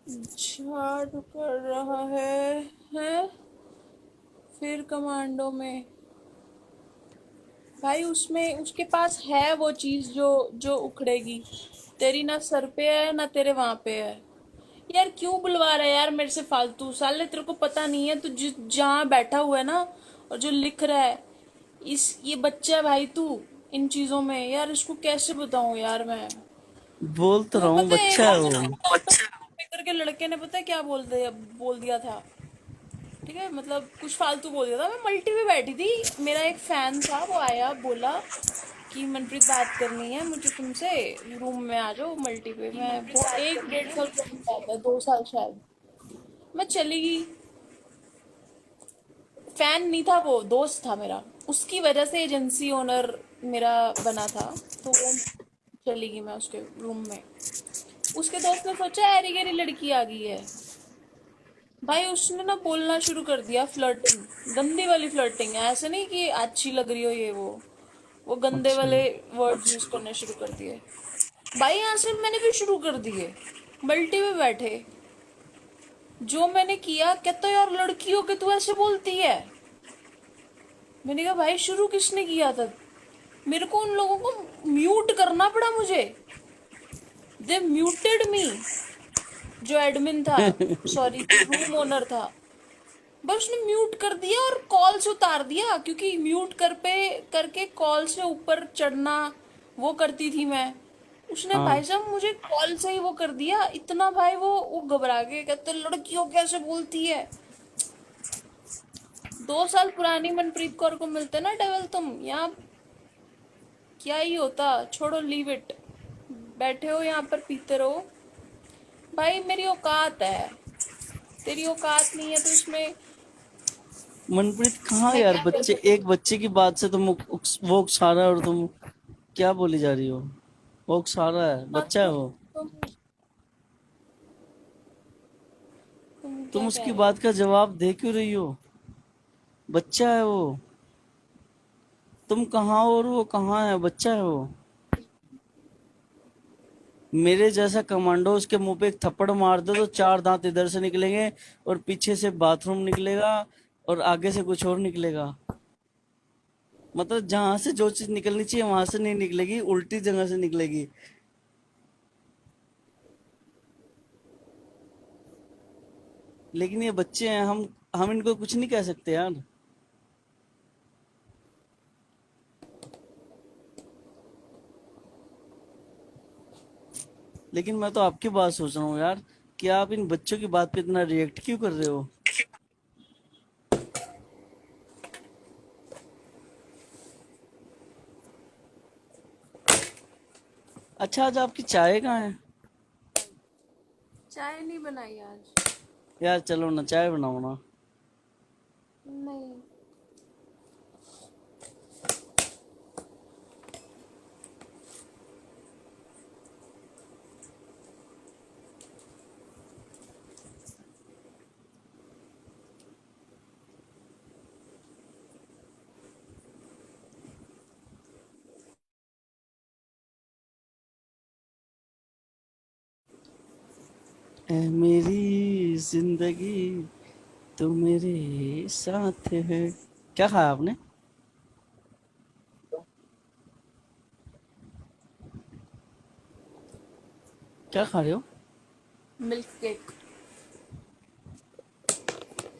झाड़ कर रहा है फिर कमांडो में। भाई उसमें उसके पास है वो चीज जो जो उखड़ेगी। तेरी ना सर पे है ना तेरे वहां पे है। यार क्यों बुलवा रहा है यार मेरे से फालतू? साले तेरे को पता नहीं है तू जहाँ बैठा हुआ है ना, और जो लिख रहा है, इस ये बच्चा है भाई तू इन चीजों में। यार इसको कैसे बताऊं यार मैं? बोल तो रहा तुम्हें हूँ, पता है एक बच्चा है बार वो। मुझे स्पीकर के लड़के ने पता है क्या बोल दिया था? ठीक है, मतलब कुछ फालतू बोल दिया था। मैं मल्टी में बैठी थी, मेरा एक फैन था, वो आया बोला कि मनप्रीत बात करनी है मुझे तुमसे, रूम में आ जाओ मल्टी पे। मैं वो 1 1.5 साल पुरानी बात है, 2 साल शायद। मैं चली गई। फैन नहीं था वो, दोस्त था मेरा। उसकी वजह से एजेंसी ओनर मेरा बना था। तो वो चली गई मैं उसके रूम में। उसके दोस्त ने सोचा ऐरी गैरी लड़की आ गई है। भाई उसने ना बोलना शुरू कर दिया, फ्लर्टिंग, गंदी वाली फ्लर्टिंग। ऐसे नहीं कि अच्छी लग रही हो ये वो गंदे अच्छा। वाले वर्ड यूज करने शुरू कर दिए। भाई यहाँ से मैंने भी शुरू कर दिए। मल्टी में बैठे, जो मैंने किया, कहता यार लड़की हो के तू ऐसे बोलती है। मैंने कहा भाई शुरू किसने किया था? मेरे को उन लोगों को म्यूट करना पड़ा मुझे। दे म्यूटेड मी। जो एडमिन था, सॉरी जो रूम ओनर था, बस उसने म्यूट कर दिया और कॉल से उतार दिया। क्योंकि म्यूट कर पे करके कॉल से ऊपर चढ़ना वो करती थी मैं। उसने भाई हाँ। साहब मुझे कॉल से ही वो कर दिया इतना। भाई वो घबरा के कहते लड़कियों कैसे बोलती है। 2 साल पुरानी मनप्रीत कौर को मिलते ना डेवल तुम यहाँ। क्या ही होता, छोड़ो, लीव इट। बैठे हो यहाँ पर पीते रहो। भाई मेरी औकात है, तेरी औकात नहीं है तो इसमें मनप्रीत कहाँ मैं यार, क्या कर बच्चे, सकती एक बच्चे की बात से तुम वो उकसा रहा है, और तुम क्या बोली जा रही हो? वो उकसा रहा है, हूँ? हाँ, बच्चा है वो। तुम तुम क्या कह उसकी रहे हो? बात का जवाब दे क्यों रही हो? बच्चा है वो। तुम कहाँ हो और वो कहाँ है? बच्चा है वो। मेरे जैसा कमांडो उसके मुंह पे एक थप्पड़ मार दो तो 4 दांत इधर से निकलेंगे, और पीछे से बाथरूम निकलेगा, और आगे से कुछ और निकलेगा। मतलब जहां से जो चीज निकलनी चाहिए वहां से नहीं निकलेगी, उल्टी जगह से निकलेगी। लेकिन ये बच्चे हैं, हम इनको कुछ नहीं कह सकते यार। लेकिन मैं तो आपकी बात सोच रहा हूँ यार, कि आप इन बच्चों की बात पे इतना रिएक्ट क्यों कर रहे हो? अच्छा, आज आपकी चाय कहाँ है? चाय नहीं बनाई आज। यार चलो ना, चाय बनाओ ना। नहीं। ऐ मेरी जिंदगी, तू मेरे साथ है। क्या खाया आपने? क्या खा रहे हो? Milk cake.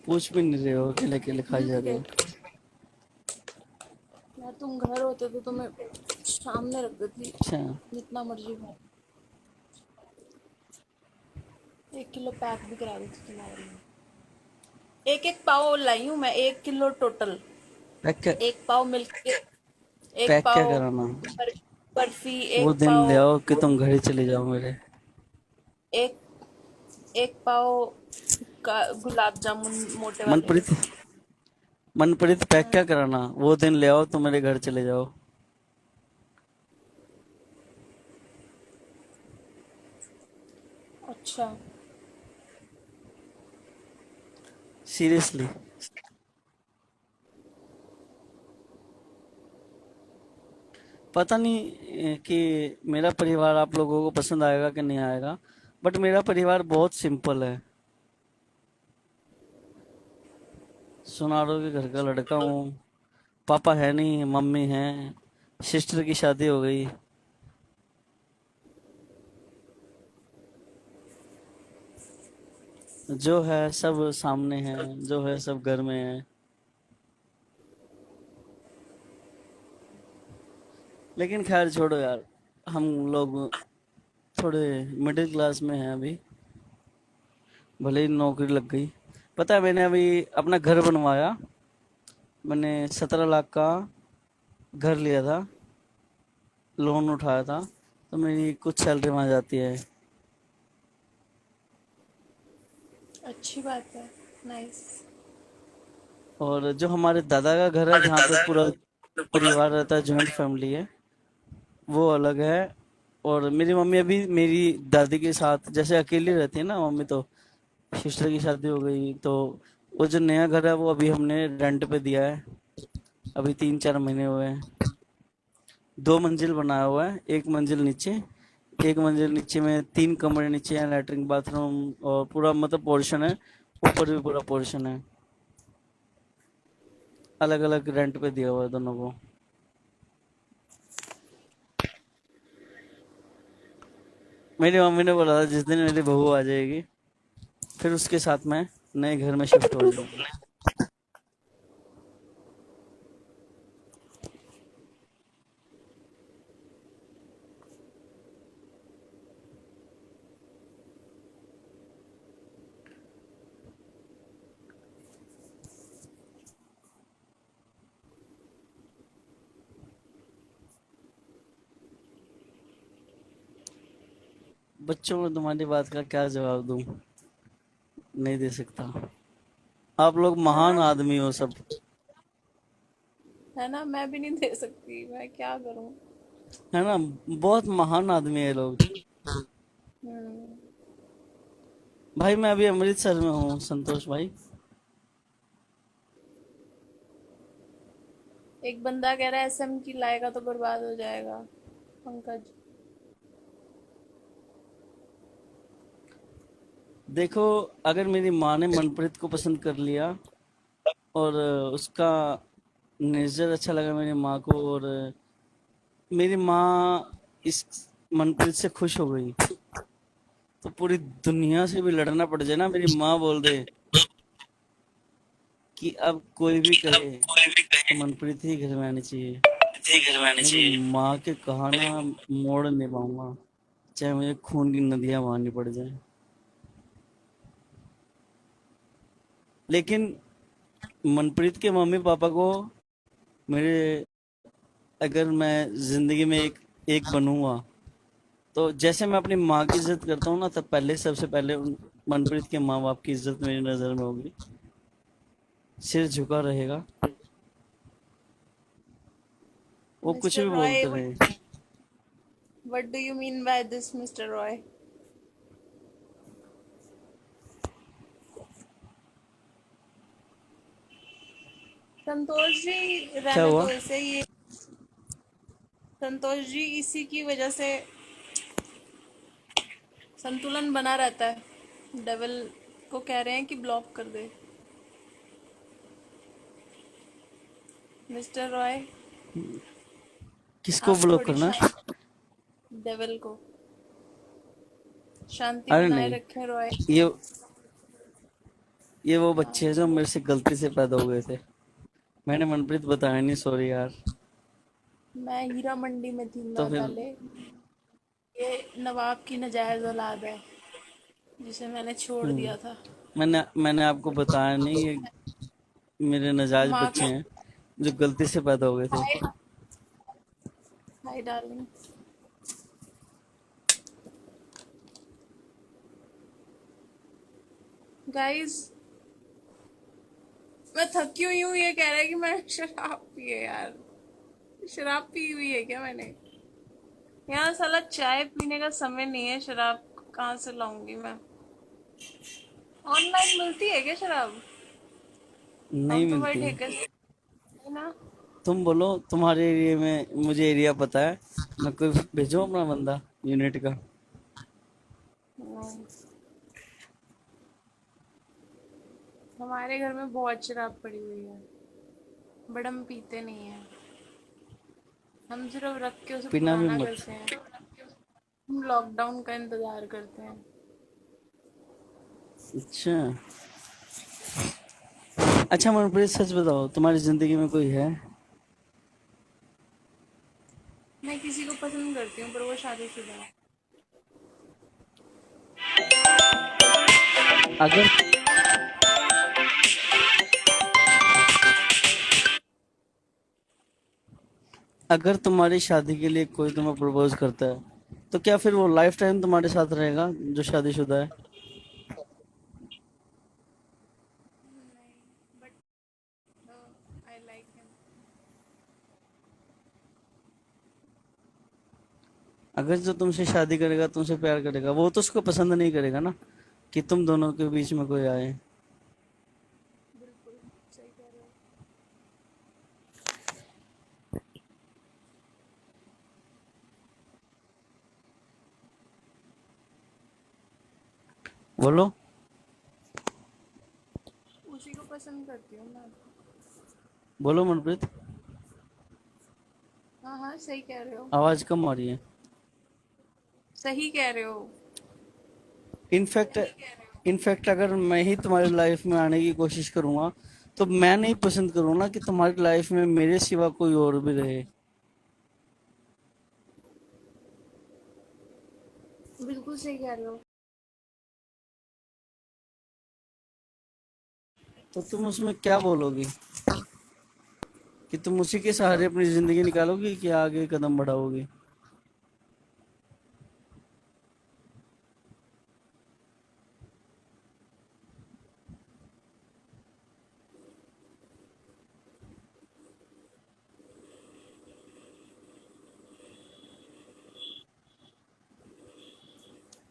पूछ भी नहीं रहे हो, अकेले अकेले खाई मिल्क जा रहे हो। केक। यार तुम घर होते तो तुम्हें सामने रख देती, अच्छा। जितना मर्जी खाओ। 1 किलो पैक भी करा देती तुम्हारे लिए। एक एक पाव लाई हूँ मैं, 1 किलो टोटल। पैक क्या? 1 पाव मिल्क केक, एक पैक क्या पाव कराना? बर्फी, वो एक दिन ले पाव, आओ कि तुम घर ही चले जाओ मेरे। एक 1 पाव का गुलाब जामुन मोटे वाले। मनप्रीत, मनप्रीत पैक क्या कराना? वो दिन ले आओ तो मेरे घर चले जाओ। अच्छा। सीरियसली। पता नहीं कि मेरा परिवार आप लोगों को पसंद आएगा कि नहीं आएगा। बट मेरा परिवार बहुत सिंपल है। सुनारो के घर का लड़का हूँ। पापा है नहीं, मम्मी है। सिस्टर की शादी हो गई। जो है सब सामने है, जो है सब घर में है। लेकिन खैर छोड़ो यार, हम लोग थोड़े मिडिल क्लास में हैं अभी। भले ही नौकरी लग गई। पता है मैंने अभी अपना घर बनवाया। मैंने 17 लाख का घर लिया था, लोन उठाया था। तो मेरी कुछ सैलरी वहाँ जाती है। अच्छी बात है। नाइस। और जो हमारे दादा का घर है जहाँ पे पूरा परिवार रहता है, जॉइंट फैमिली है, वो अलग है। और मेरी मम्मी अभी मेरी दादी के साथ जैसे अकेली रहती है ना मम्मी, तो सिस्टर की शादी हो गई तो वो जो नया घर है वो अभी हमने रेंट पे दिया है। अभी 3-4 महीने हुए हैं। 2 मंजिल बनाया हुआ है, एक मंजिल नीचे। एक मंजिल नीचे में 3 कमरे नीचे हैं, लैट्रिन बाथरूम और पूरा मतलब पोर्शन है। ऊपर भी पूरा पोर्शन है। अलग अलग रेंट पे दिया हुआ है दोनों को। मेरी मम्मी ने बोला था जिस दिन मेरी बहू आ जाएगी फिर उसके साथ मैं नए घर में शिफ्ट हो जाऊंगी। बच्चों में तुम्हारी बात का क्या जवाब दूं, नहीं दे सकता। आप लोग है महान ना। आदमी हो सब। है ना, मैं भी नहीं दे सकती, मैं क्या करूं। है ना, बहुत महान आदमी है लोग। हम्म। भाई मैं अभी अमृतसर में हूँ संतोष भाई। एक बंदा कह रहा है एसएम की लाएगा तो बर्बाद हो जाएगा। पंकज। देखो, अगर मेरी माँ ने मनप्रीत को पसंद कर लिया और उसका नेचर अच्छा लगा मेरी माँ को, और मेरी माँ इस मनप्रीत से खुश हो गई, तो पूरी दुनिया से भी लड़ना पड़ जाए ना, मेरी माँ बोल दे कि अब कोई भी कहे तो मनप्रीत ही घर में आनी चाहिए, मेरी माँ के कहा ना मोड़ नहीं पाऊंगा, चाहे मुझे खून की नदियां बहानी पड़ जाए। लेकिन मनप्रीत के मम्मी पापा को मेरे, अगर मैं जिंदगी में एक एक बनूंगा तो जैसे मैं अपनी माँ की इज्जत करता हूँ ना, तब पहले सबसे पहले मनप्रीत के माँ बाप की इज्जत मेरी नजर में होगी। सिर झुका रहेगा, वो कुछ मिस्टर भी रॉय, बोलते रहे। What do you mean by this mister Roy? Santosh ji क्या रहने हुआ? दो इसे, ये संतोष जी इसी की वजह से संतुलन बना रहता है। डेविल को कह रहे हैं कि ब्लॉक कर दे। मिस्टर रॉय, किसको आप ब्लॉक थोड़ी करना? डेविल को शांति अरे बनाए नहीं, रखें रॉय। ये वो हाँ बच्चे हैं जो बोलो। मेरे से गलती से पैदा हुए थे। मैंने मनप्रीत बताया नहीं, सॉरी यार। मैं हीरा मंडी में थी तो ना फिर पहले। ये नवाब की नाजायज औलाद है जिसे मैंने छोड़ दिया था। मैंने आपको बताया नहीं, ये मेरे नाजायज माँ बच्चे का। हैं जो गलती से पैदा हुए थे। हाय। Hi darling. गाइस, मैं थकी हुई हूँ, ये कह रहा है कि मैं शराब पिए यार। शराब पी हुई है क्या मैंने? यहाँ साला चाय पीने का समय नहीं है, शराब कहाँ से लाऊंगी मैं? ऑनलाइन मिलती है क्या शराब? नहीं हम तो भाई मिलती। ठेके से है ना। तुम बोलो, तुम्हारे एरिया में मुझे एरिया पता है, मैं कोई भेजो अपना बंदा यूनिट का। हमारे घर में बहुत शराब पड़ी हुई है, बट हम पीते नहीं है। हम सिर्फ रख के उसे पीना भी पुराना मत। करते हैं। हम लॉकडाउन का इंतजार करते हैं। अच्छा। अच्छा मनप्रीत, सच बताओ, तुम्हारी जिंदगी में कोई है? मैं किसी को पसंद करती हूँ, पर वो शादीशुदा है। अगर अगर तुम्हारी शादी के लिए कोई तुम्हें प्रपोज करता है, तो क्या फिर वो लाइफ टाइम तुम्हारे साथ रहेगा, जो शादीशुदा है? But I like him. अगर जो तुमसे शादी करेगा, तुमसे प्यार करेगा, वो तो उसको पसंद नहीं करेगा ना कि तुम दोनों के बीच में कोई आए। बिल्कुल सही कह रहे हो। बोलो। उसी को पसंद करती हूँ मैं। बोलो मनप्रीत। हाँ हाँ, सही कह रहे हो। आवाज कम आ रही है। सही कह रहे हो। इनफैक्ट इनफैक्ट अगर मैं ही तुम्हारी लाइफ में आने की कोशिश करूंगा, तो मैं नहीं पसंद करूंगा कि तुम्हारी लाइफ में मेरे सिवा कोई और भी रहे। बिल्कुल सही कह रहे हो। तो तुम उसमें क्या बोलोगी? कि तुम उसी के सहारे अपनी जिंदगी निकालोगी कि आगे कदम बढ़ाओगी?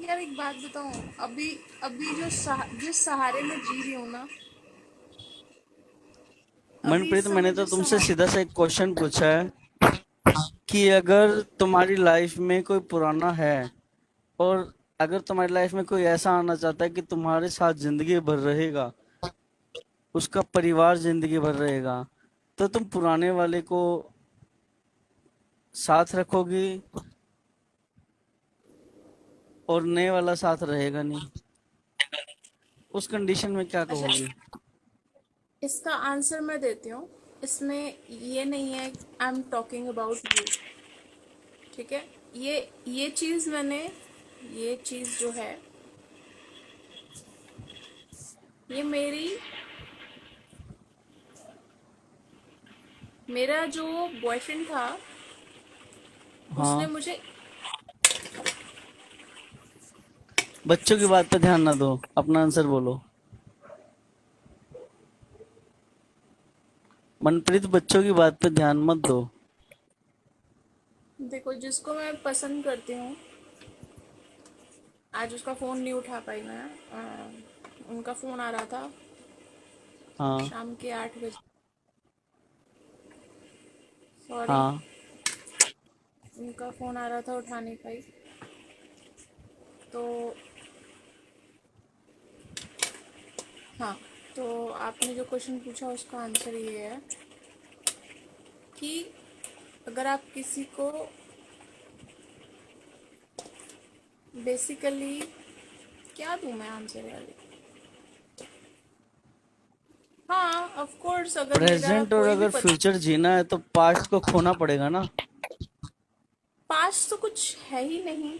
यार एक बात बताऊं, अभी अभी जिस सहारे में जी रही हूँ ना, अभी मनप्रीत, इस मैंने समय तो जिस तुमसे सहारे। सीधा सा एक क्वेश्चन पूछा है कि अगर तुम्हारी लाइफ में कोई पुराना है, और अगर तुम्हारी लाइफ में कोई ऐसा आना चाहता है कि तुम्हारे साथ जिंदगी भर रहेगा, उसका परिवार जिंदगी भर रहेगा, तो तुम पुराने वाले को साथ रखोगी और नए वाला साथ रहेगा नहीं? उस कंडीशन में क्या अच्छा, कहोगी? इसका आंसर मैं देती हूँ। इसमें ये नहीं है I am talking about you, ठीक है। ये चीज़ मैंने, ये चीज़ जो है, ये मेरा जो बॉयफ्रेंड था, उसने हाँ। मुझे। बच्चों की बात पे ध्यान ना दो, अपना आंसर बोलो। मनप्रीत, बच्चों की बात पे ध्यान मत दो। देखो, जिसको मैं पसंद करती हूँ, आज उसका फ़ोन नहीं उठा पाई मैं। उनका फ़ोन आ रहा था हाँ। शाम के 8 बजे। सॉरी। हाँ। उनका फ़ोन आ रहा था, उठा नहीं पाई। तो हाँ, तो आपने जो क्वेश्चन पूछा उसका आंसर ये है कि अगर आप किसी को बेसिकली, क्या दूँ मैं आंसर यार। हाँ, ऑफ कोर्स, अगर मेरा प्रेजेंट और कोई भी अगर फ्यूचर जीना है तो पास्ट को खोना पड़ेगा ना। पास तो कुछ है ही नहीं।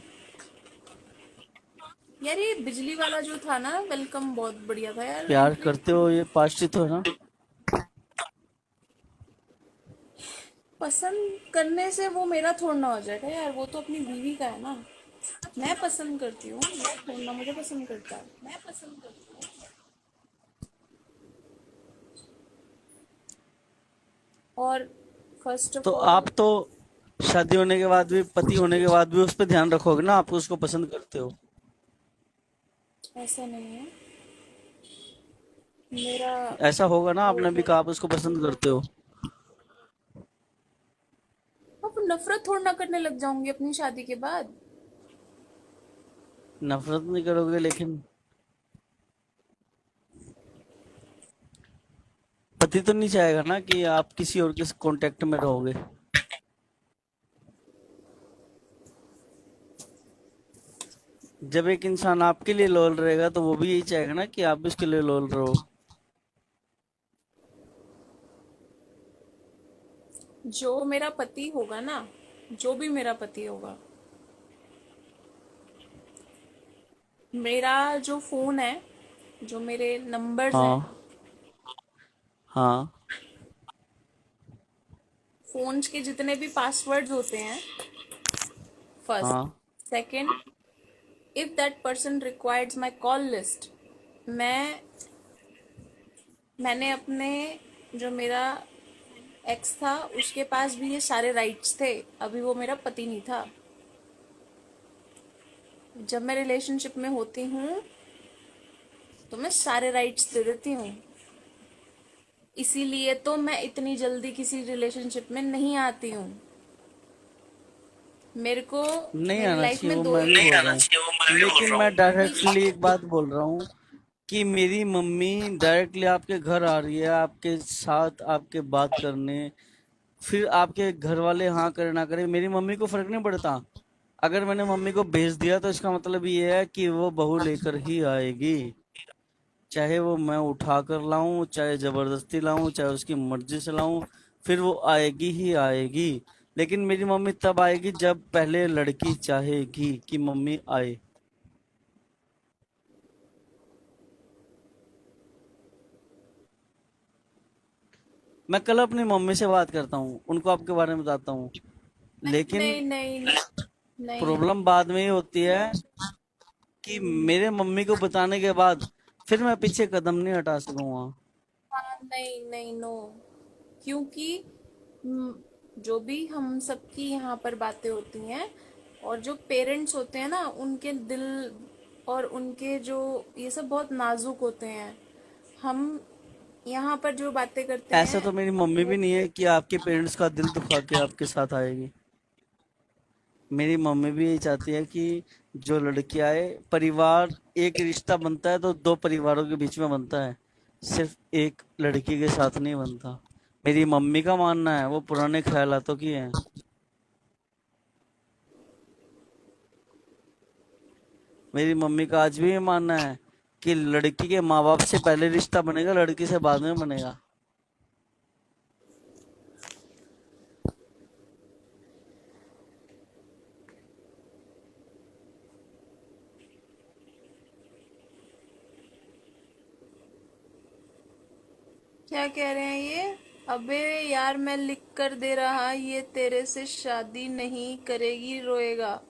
यार ये बिजली वाला जो था ना, वेलकम, बहुत बढ़िया था यार प्यार एंट्री। करते हो, ये पास्ट ही तो है ना। पसंद करने से वो मेरा थोड़ा ना हो जाएगा यार, वो तो अपनी बीवी का है ना। मैं पसंद करती हूँ, वो थोड़ा ना मुझे पसंद करता है। और फर्स्ट तो ऑफ ऑल, आप तो शादी होने के बाद भी, पति होने के बाद भी उस पर ध्यान रखोगे ना, आप उसको पसंद करते हो। ऐसा नहीं है मेरा। ऐसा होगा ना, वो आपने भी है, कहा आप उसको पसंद करते हो। अब नफरत थोड़ा ना करने लग जाऊंगी अपनी शादी के बाद। नफरत नहीं करोगे, लेकिन पति तो नहीं चाहेगा ना कि आप किसी और के कांटेक्ट में रहोगे। जब एक इंसान आपके लिए लोल रहेगा तो वो भी यही चाहेगा ना कि आप भी उसके लिए लोल रहो। जो मेरा पति होगा ना, जो भी मेरा पति होगा, मेरा जो फोन है, जो मेरे नंबर्स हैं, हाँ। हाँ। फोन्स के जितने भी पासवर्ड्स होते हैं, फर्स्ट, हाँ। Second, if that person requires my call list, मैं मैंने अपने, जो मेरा एक्स था उसके पास भी ये सारे राइट्स थे, अभी वो मेरा पति नहीं था। जब मैं रिलेशनशिप में होती हूँ तो मैं सारे राइट्स दे देती हूँ। इसीलिए तो मैं इतनी जल्दी किसी रिलेशनशिप में नहीं आती हूँ। मेरे को नहीं मेरी आना लाइफ चाहिए, में वो दो मैं भी नहीं बोल रहा आना हूँ। चाहिए, वो मैं भी बोल लेकिन रहा मैं हूँ। डायरेक्टली एक बात बोल रहा हूँ कि मेरी मम्मी डायरेक्टली आपके घर आ रही है, आपके साथ आपके बात करने, फिर आपके घर वाले हाँ करे ना करे, मेरी मम्मी को फर्क नहीं पड़ता। अगर मैंने मम्मी को भेज दिया तो इसका मतलब ये है कि वो बहू लेकर ही आएगी। चाहे वो मैं उठा कर लाऊं, चाहे जबरदस्ती लाऊं, चाहे उसकी मर्जी से लाऊं, फिर वो आएगी ही आएगी। लेकिन मेरी मम्मी तब आएगी जब पहले लड़की चाहेगी कि मम्मी आए। मैं कल अपनी मम्मी से बात करता हूँ, उनको आपके बारे में बताता हूँ। लेकिन नहीं नहीं नहीं नहीं। प्रॉब्लम बाद में ही होती है कि मेरे मम्मी को बताने के बाद फिर मैं पीछे कदम नहीं हटा सकूंगा। हाँ, नहीं नहीं, नो। क्योंकि हम्म, जो भी हम सबकी यहाँ पर बातें होती हैं, और जो पेरेंट्स होते हैं ना, उनके दिल और उनके जो, ये सब बहुत नाजुक होते हैं। हम यहाँ पर जो बातें करते ऐसा हैं तो मेरी मम्मी भी वो, नहीं है कि आपके पेरेंट्स का दिल दुखा के आपके साथ आएगी। मेरी मम्मी भी यही चाहती है कि जो लड़की आए, परिवार, एक रिश्ता बनता है तो दो परिवारों के बीच में बनता है, सिर्फ एक लड़की के साथ नहीं बनता। मेरी मम्मी का मानना है, वो पुराने ख्यालातों की है। मेरी मम्मी का आज भी ये मानना है कि लड़की के माँ बाप से पहले रिश्ता बनेगा, लड़की से बाद में बनेगा। क्या कह रहे हैं ये? अबे यार, मैं लिख कर दे रहा, ये तेरे से शादी नहीं करेगी, रोएगा।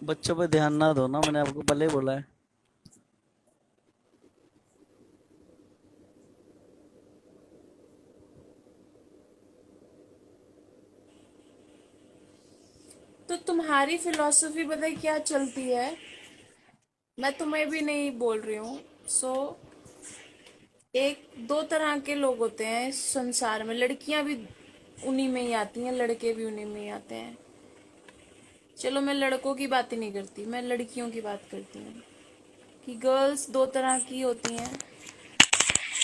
बच्चों पे ध्यान ना दो ना, मैंने आपको पहले ही बोला है। तो तुम्हारी फिलॉसफी पता है क्या चलती है? मैं तुम्हें भी नहीं बोल रही हूँ। सो एक दो तरह के लोग होते हैं इस संसार में, लड़कियां भी उन्हीं में ही आती हैं, लड़के भी उन्हीं में ही आते हैं। चलो, मैं लड़कों की बात ही नहीं करती, मैं लड़कियों की बात करती हूँ। कि गर्ल्स दो तरह की होती हैं।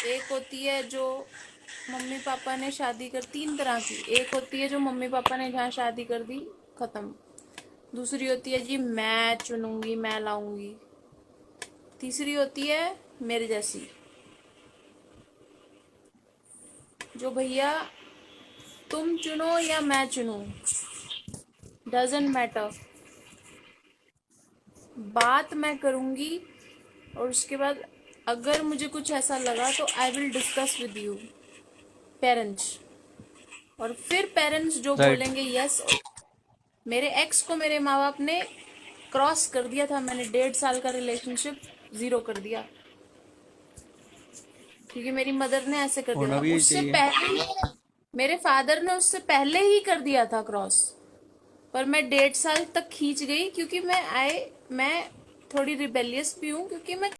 एक होती है जो मम्मी पापा ने शादी कर, तीन तरह की। एक होती है जो मम्मी पापा ने जहाँ शादी कर दी, खत्म। दूसरी होती है जी मैं चुनूंगी, मैं लाऊंगी। तीसरी होती है मेरे जैसी, जो भैया तुम चुनो या मैं चुनूं, डजेंट मैटर, बात मैं करूंगी। और उसके बाद अगर मुझे कुछ ऐसा लगा तो I will discuss with you parents, और फिर पेरेंट्स जो राइट। बोलेंगे यस। मेरे एक्स को मेरे माँ बाप ने क्रॉस कर दिया था, मैंने 1.5 साल का रिलेशनशिप जीरो कर दिया, क्योंकि मेरी मदर ने ऐसे कर दिया होना था। भी यही उससे चाहिए। पहले ही मेरे फादर ने उससे पहले ही कर दिया था क्रॉस। पर मैं 1.5 साल तक खींच गई, क्योंकि मैं थोड़ी रिबेलियस भी हूँ, क्योंकि मैं